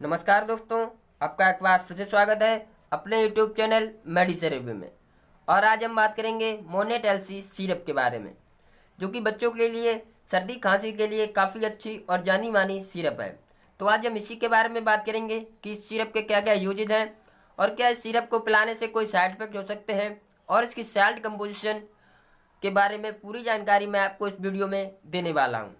नमस्कार दोस्तों, आपका एक बार फिर से स्वागत है अपने यूट्यूब चैनल मेडिसिन रिव्यू में। और आज हम बात करेंगे मोनेट एलसी सिरप के बारे में, जो कि बच्चों के लिए सर्दी खांसी के लिए काफ़ी अच्छी और जानी मानी सिरप है। तो आज हम इसी के बारे में बात करेंगे कि इस सिरप के क्या क्या यूजेज हैं और क्या इस सिरप को पिलाने से कोई साइड इफेक्ट हो सकते हैं, और इसकी सैल्ट कंपोजिशन के बारे में पूरी जानकारी मैं आपको इस वीडियो में देने वाला हूँ।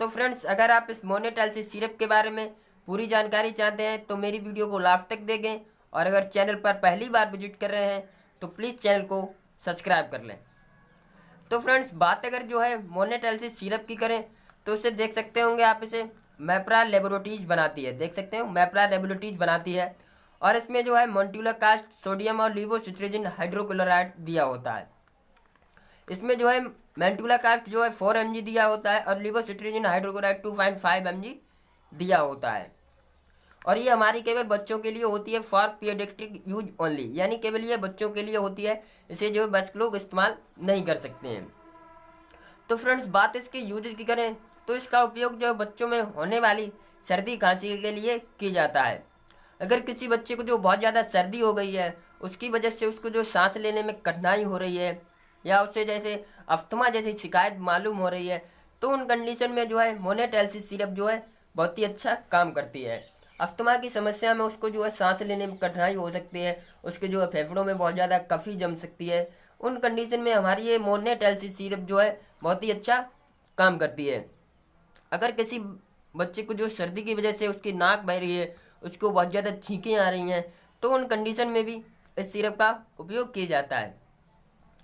तो फ्रेंड्स, अगर आप इस मोनेट एलसी सिरप के बारे में पूरी जानकारी चाहते हैं तो मेरी वीडियो को लास्ट तक देखें, और अगर चैनल पर पहली बार विजिट कर रहे हैं तो प्लीज़ चैनल को सब्सक्राइब कर लें। तो फ्रेंड्स, बात अगर जो है मोनेट एलसी सिरप की करें तो इसे देख सकते होंगे आप, इसे मैप्रा लेबोरेटरीज बनाती है। देख सकते हो, मैप्रा लेबोरेटरीज बनाती है, और इसमें जो है मॉन्ट्यूला कास्ट, सोडियम और लीवोसिट्रेजिन हाइड्रोक्लोराइड दिया होता है। इसमें जो है मेंटुला कास्ट जो है 4 mg दिया होता है, और लीवोसिट्रेजिन हाइड्रोक्लोराइड 2.5 mg दिया होता है। और ये हमारी केवल बच्चों के लिए होती है, फॉर पीडियाट्रिक यूज ओनली, यानी केवल ये बच्चों के लिए होती है, इसे जो वयस्क लोग इस्तेमाल नहीं कर सकते हैं। तो फ्रेंड्स, बात इसके यूजेज की करें तो इसका उपयोग जो बच्चों में होने वाली सर्दी खांसी के लिए किया जाता है। अगर किसी बच्चे को जो बहुत ज़्यादा सर्दी हो गई है, उसकी वजह से उसको जो सांस लेने में कठिनाई हो रही है, या उससे जैसे अस्थमा जैसी शिकायत मालूम हो रही है, तो उन कंडीशन में जो है मोनेट एलसी सिरप जो है बहुत ही अच्छा काम करती है। अस्थमा की समस्या में उसको जो है सांस लेने में कठिनाई हो सकती है, उसके जो है फेफड़ों में बहुत ज़्यादा कफ़ी जम सकती है। उन कंडीशन में हमारी ये मोनेट एलसी सिरप जो है बहुत ही अच्छा काम करती है। अगर किसी बच्चे को जो सर्दी की वजह से उसकी नाक बह रही है, उसको बहुत ज़्यादा छींकें आ रही हैं, तो उन कंडीशन में भी इस सिरप का उपयोग किया जाता है।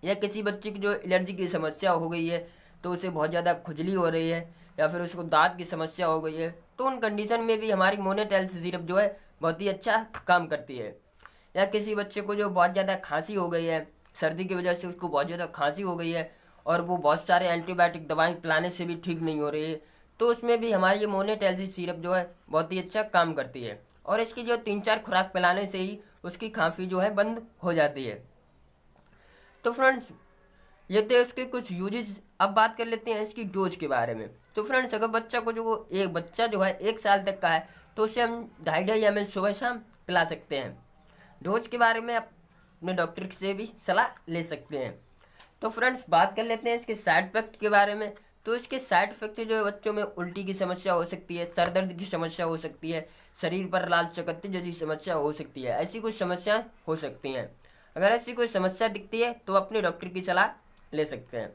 या किसी बच्चे की जो एलर्जी की समस्या हो गई है, तो उसे बहुत ज़्यादा खुजली हो रही है, या फिर उसको दांत की समस्या हो गई है, तो उन कंडीशन में भी हमारी मोनेट एलसी सिरप जो है बहुत ही अच्छा काम करती है। या किसी बच्चे को जो बहुत ज़्यादा खांसी हो गई है, सर्दी की वजह से उसको बहुत ज़्यादा खांसी हो गई है, और वो बहुत सारे एंटीबायोटिक दवाएं पिलाने से भी ठीक नहीं हो रही है, तो उसमें भी हमारी ये मोनेट एलसी सिरप जो है बहुत ही अच्छा काम करती है। और इसकी जो 3-4 खुराक पिलाने से ही उसकी खांसी जो है बंद हो जाती है। तो फ्रेंड्स, ये थे इसके कुछ यूजेज। अब बात कर लेते हैं इसकी डोज के बारे में। तो फ्रेंड्स, अगर बच्चा को जो एक बच्चा जो है 1 साल तक का है, तो उसे हम 2.5 ml सुबह शाम पिला सकते हैं। डोज के बारे में आप अपने डॉक्टर से भी सलाह ले सकते हैं। तो फ्रेंड्स, बात कर लेते हैं इसके साइड इफेक्ट के बारे में। तो इसके साइड इफेक्ट से जो है बच्चों में उल्टी की समस्या हो सकती है, सर दर्द की समस्या हो सकती है, शरीर पर लाल चकत्ते जैसी समस्या हो सकती है, ऐसी कुछ समस्याएं हो सकती हैं। अगर ऐसी कोई समस्या दिखती है तो अपने डॉक्टर की सलाह ले सकते हैं।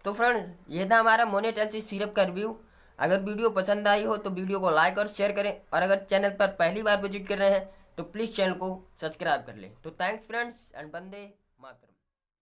तो फ्रेंड्स, ये था हमारा मोनेट एलसी सिरप का रिव्यू। अगर वीडियो पसंद आई हो तो वीडियो को लाइक और शेयर करें, और अगर चैनल पर पहली बार विजिट कर रहे हैं तो प्लीज़ चैनल को सब्सक्राइब कर लें। तो thanks friends, and Vande Mataram.